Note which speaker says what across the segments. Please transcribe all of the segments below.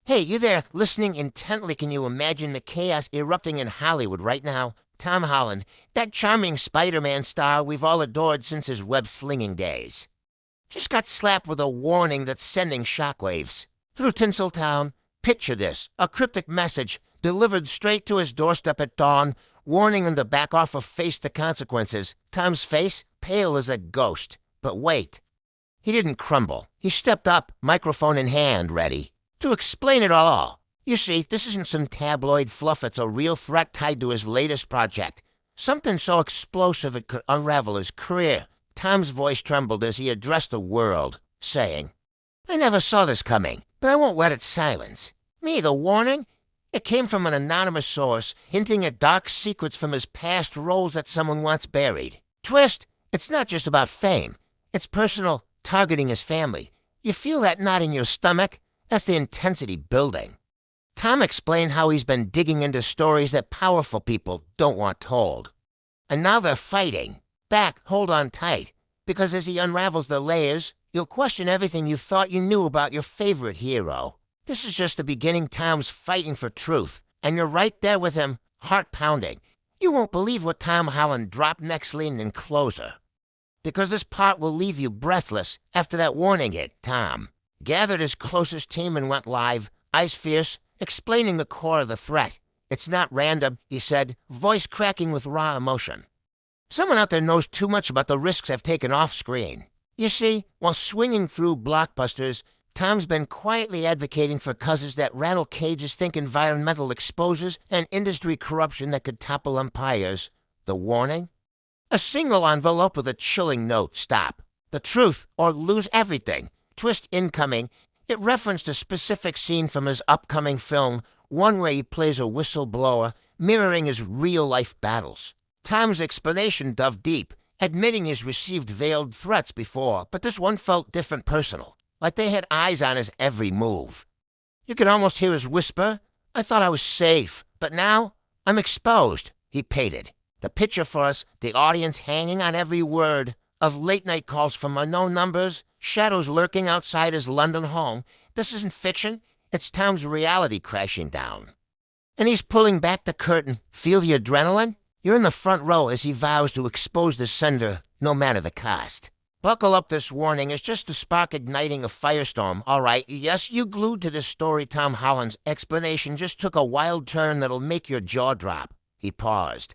Speaker 1: Hey, you there, listening intently? Can you imagine the chaos erupting in Hollywood right now? Tom Holland, that charming Spider-Man star we've all adored since his web-slinging days, just got slapped with a warning that's sending shockwaves through Tinseltown. Picture this, a cryptic message delivered straight to his doorstep at dawn, warning him to back off or face the consequences. Tom's face, pale as a ghost. But wait, he didn't crumble. He stepped up, microphone in hand, ready to explain it all. You see, this isn't some tabloid fluff. It's a real threat tied to his latest project. Something so explosive it could unravel his career. Tom's voice trembled as he addressed the world, saying, "I never saw this coming, but I won't let it silence me." The warning? It came from an anonymous source, hinting at dark secrets from his past roles that someone wants buried. Twist, it's not just about fame. It's personal, targeting his family. You feel that knot in your stomach? That's the intensity building. Tom explained how he's been digging into stories that powerful people don't want told. And now they're fighting. Back, hold on tight, because as he unravels the layers, you'll question everything you thought you knew about your favorite hero. This is just the beginning. Tom's fighting for truth, and you're right there with him, heart pounding. You won't believe what Tom Holland dropped next in closer, because this part will leave you breathless. After that warning hit, Tom gathered his closest team and went live, eyes fierce, explaining the core of the threat. "It's not random," he said, voice cracking with raw emotion. "Someone out there knows too much about the risks I've taken off-screen." You see, while swinging through blockbusters, Tom's been quietly advocating for causes that rattle cages. Think environmental exposures and industry corruption that could topple empires. The warning? A single envelope with a chilling note: "Stop. The truth or lose everything." Twist incoming. It referenced a specific scene from his upcoming film, one where he plays a whistleblower, mirroring his real-life battles. Tom's explanation dove deep, admitting he's received veiled threats before, but this one felt different, personal, like they had eyes on his every move. You could almost hear his whisper, "I thought I was safe, but now I'm exposed." He painted the picture for us, the audience hanging on every word, of late-night calls from unknown numbers, shadows lurking outside his London home. This isn't fiction. It's Tom's reality crashing down. And he's pulling back the curtain. Feel the adrenaline? You're in the front row as he vows to expose the sender, no matter the cost. Buckle up, this warning is just the spark igniting a firestorm. All right, yes, you glued to this story. Tom Holland's explanation just took a wild turn that'll make your jaw drop. He paused,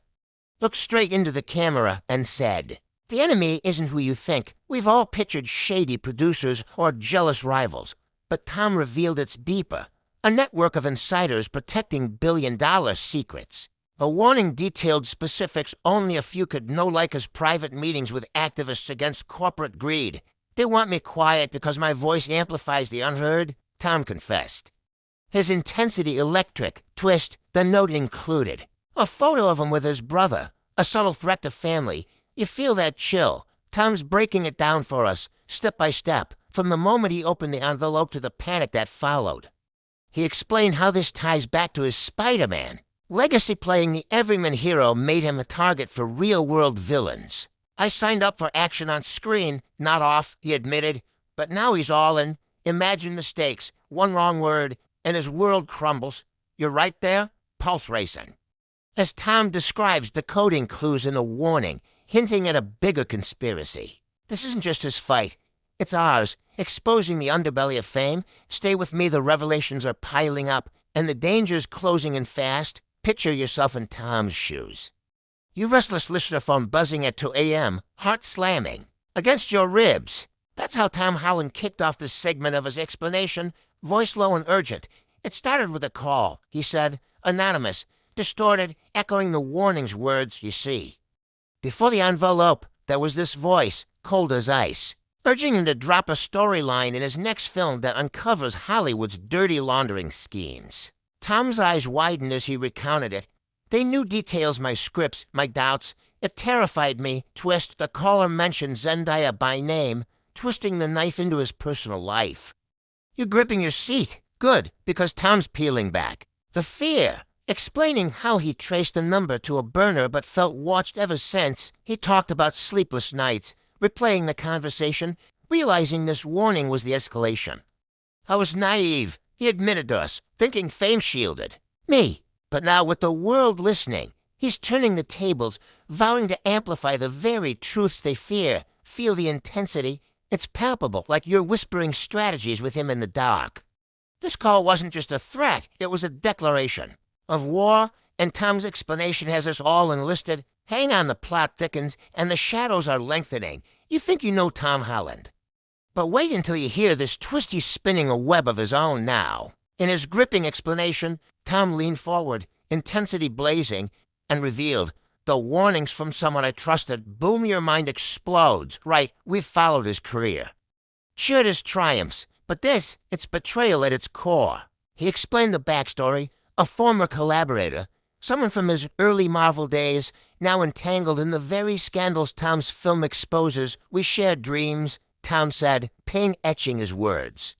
Speaker 1: looked straight into the camera, and said, "The enemy isn't who you think. We've all pictured shady producers or jealous rivals, but Tom revealed it's deeper. A network of insiders protecting billion-dollar secrets." A warning detailed specifics only a few could know, like his private meetings with activists against corporate greed. "They want me quiet because my voice amplifies the unheard," Tom confessed. His intensity electric. Twist, the note included a photo of him with his brother, a subtle threat to family. You feel that chill. Tom's breaking it down for us, step by step, from the moment he opened the envelope to the panic that followed. He explained how this ties back to his Spider-Man legacy. Playing the everyman hero made him a target for real-world villains. "I signed up for action on screen, not off," he admitted, "but now he's all in. Imagine the stakes. One wrong word, and his world crumbles. You're right there, pulse racing." As Tom describes decoding clues in the warning, hinting at a bigger conspiracy. This isn't just his fight. It's ours, exposing the underbelly of fame. Stay with me, the revelations are piling up, and the danger's closing in fast. Picture yourself in Tom's shoes. You restless listener phone buzzing at 2 a.m., heart slamming against your ribs. That's how Tom Holland kicked off this segment of his explanation, voice low and urgent. It started with a call, he said, anonymous, distorted, echoing the warning's words, you see. Before the envelope, there was this voice, cold as ice, urging him to drop a storyline in his next film that uncovers Hollywood's dirty laundering schemes. Tom's eyes widened as he recounted it. "They knew details, my scripts, my doubts. It terrified me." Twist, the caller mentioned Zendaya by name, twisting the knife into his personal life. "You're gripping your seat." Good, because Tom's peeling back. The fear, explaining how he traced the number to a burner but felt watched ever since. He talked about sleepless nights, replaying the conversation, realizing this warning was the escalation. "I was naive." He admitted to us, thinking fame shielded. Me. But now with the world listening, he's turning the tables, vowing to amplify the very truths they fear. Feel the intensity. It's palpable, like you're whispering strategies with him in the dark. This call wasn't just a threat, it was a declaration of war, and Tom's explanation has us all enlisted. Hang on, the plot thickens, and the shadows are lengthening. You think you know Tom Holland. But wait until you hear this twist. He's spinning a web of his own now. In his gripping explanation, Tom leaned forward, intensity blazing, and revealed, the warnings from someone I trusted. Boom, your mind explodes. Right, we've followed his career. Cheered his triumphs, but this, it's betrayal at its core. He explained the backstory. A former collaborator, someone from his early Marvel days, now entangled in the very scandals Tom's film exposes. We shared dreams, Tom said, pain etching his words.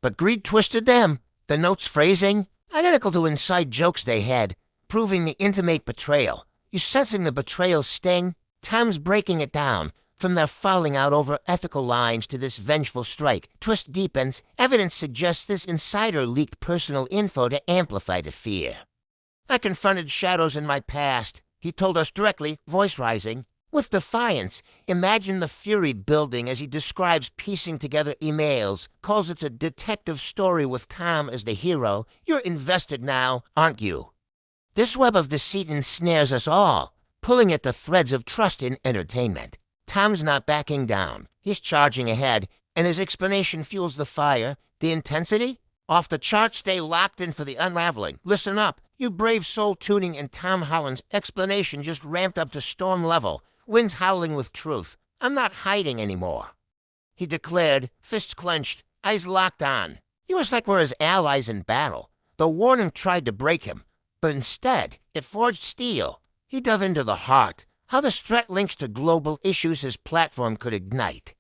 Speaker 1: But greed twisted them. The note's phrasing, identical to inside jokes they had, proving the intimate betrayal. You sensing the betrayal sting? Tom's breaking it down. From their falling out over ethical lines to this vengeful strike, twist deepens. Evidence suggests this insider leaked personal info to amplify the fear. I confronted shadows in my past, he told us directly, voice rising. With defiance, imagine the fury building as he describes piecing together emails, calls it a detective story with Tom as the hero. You're invested now, aren't you? This web of deceit ensnares us all, pulling at the threads of trust in entertainment. Tom's not backing down. He's charging ahead, and his explanation fuels the fire. The intensity? Off the charts. Stay locked in for the unraveling. Listen up. You brave soul tuning in. Tom Holland's explanation just ramped up to storm level. Winds howling with truth. I'm not hiding anymore, he declared, fists clenched, eyes locked on. He was like we're his allies in battle. The warning tried to break him, but instead, it forged steel. He dove into the heart, how this threat links to global issues his platform could ignite.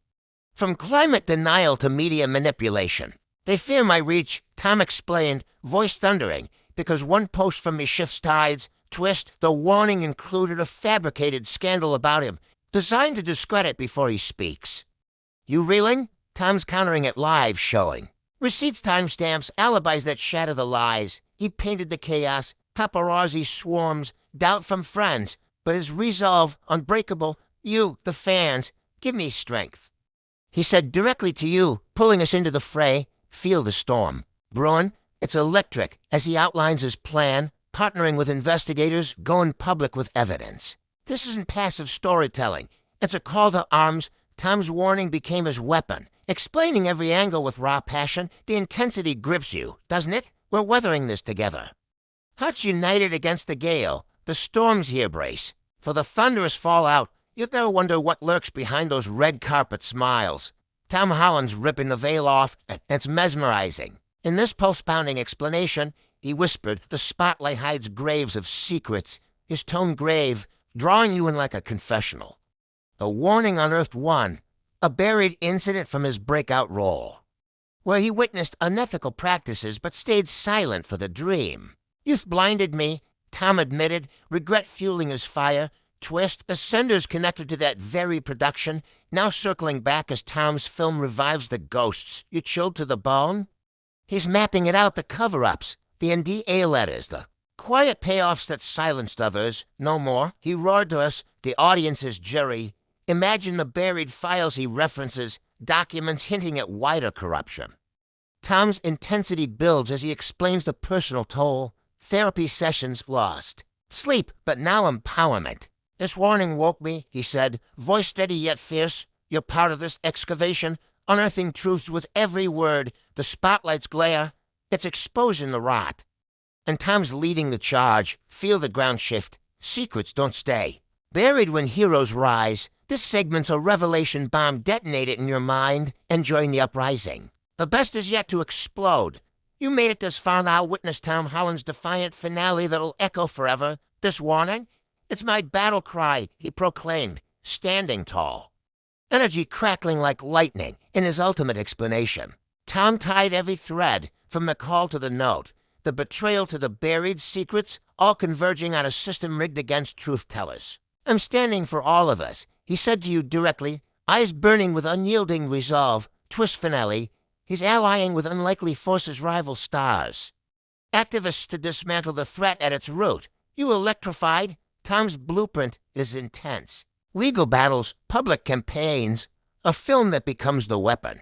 Speaker 1: From climate denial to media manipulation. They fear my reach, Tom explained, voice thundering, because one post from me shifts tides. Twist, the warning included a fabricated scandal about him, designed to discredit before he speaks. You reeling? Tom's countering it live, showing receipts, timestamps, alibis that shatter the lies. He painted the chaos, paparazzi swarms, doubt from friends, but his resolve unbreakable. You, the fans, give me strength. He said directly to you, pulling us into the fray. Feel the storm. Bruin, it's electric as he outlines his plan, partnering with investigators, going public with evidence. This isn't passive storytelling. It's a call to arms. Tom's warning became his weapon, explaining every angle with raw passion. The intensity grips you, doesn't it? We're weathering this together. Hearts united against the gale. The storm's here, brace. For the thunderous fallout, you'd never wonder what lurks behind those red carpet smiles. Tom Holland's ripping the veil off, and it's mesmerizing. In this pulse-pounding explanation, he whispered, the spotlight hides graves of secrets, his tone grave, drawing you in like a confessional. A warning unearthed one, a buried incident from his breakout role, where he witnessed unethical practices but stayed silent for the dream. Youth blinded me, Tom admitted, regret fueling his fire. Twist, the senders connected to that very production, now circling back as Tom's film revives the ghosts. You chilled to the bone? He's mapping it out, the cover-ups, the NDA letters, the quiet payoffs that silenced others. No more. He roared to us, the audience's jury. Imagine the buried files he references, documents hinting at wider corruption. Tom's intensity builds as he explains the personal toll. Therapy sessions lost. Sleep, but now empowerment. This warning woke me, he said, voice steady yet fierce. You're part of this excavation, unearthing truths with every word. The spotlight's glare, it's exposing the rot. And Tom's leading the charge. Feel the ground shift. Secrets don't stay. Buried when heroes rise. This segment's a revelation bomb detonated in your mind and join the uprising. The best is yet to explode. You made it this far now. Witness Tom Holland's defiant finale that'll echo forever. This warning? It's my battle cry, he proclaimed, standing tall. Energy crackling like lightning in his ultimate explanation. Tom tied every thread, from the call to the note, the betrayal to the buried secrets, all converging on a system rigged against truth-tellers. I'm standing for all of us, he said to you directly, eyes burning with unyielding resolve. Twist finale. He's allying with unlikely forces rival stars. Activists to dismantle the threat at its root. You electrified? Tom's blueprint is intense. Legal battles, public campaigns, a film that becomes the weapon.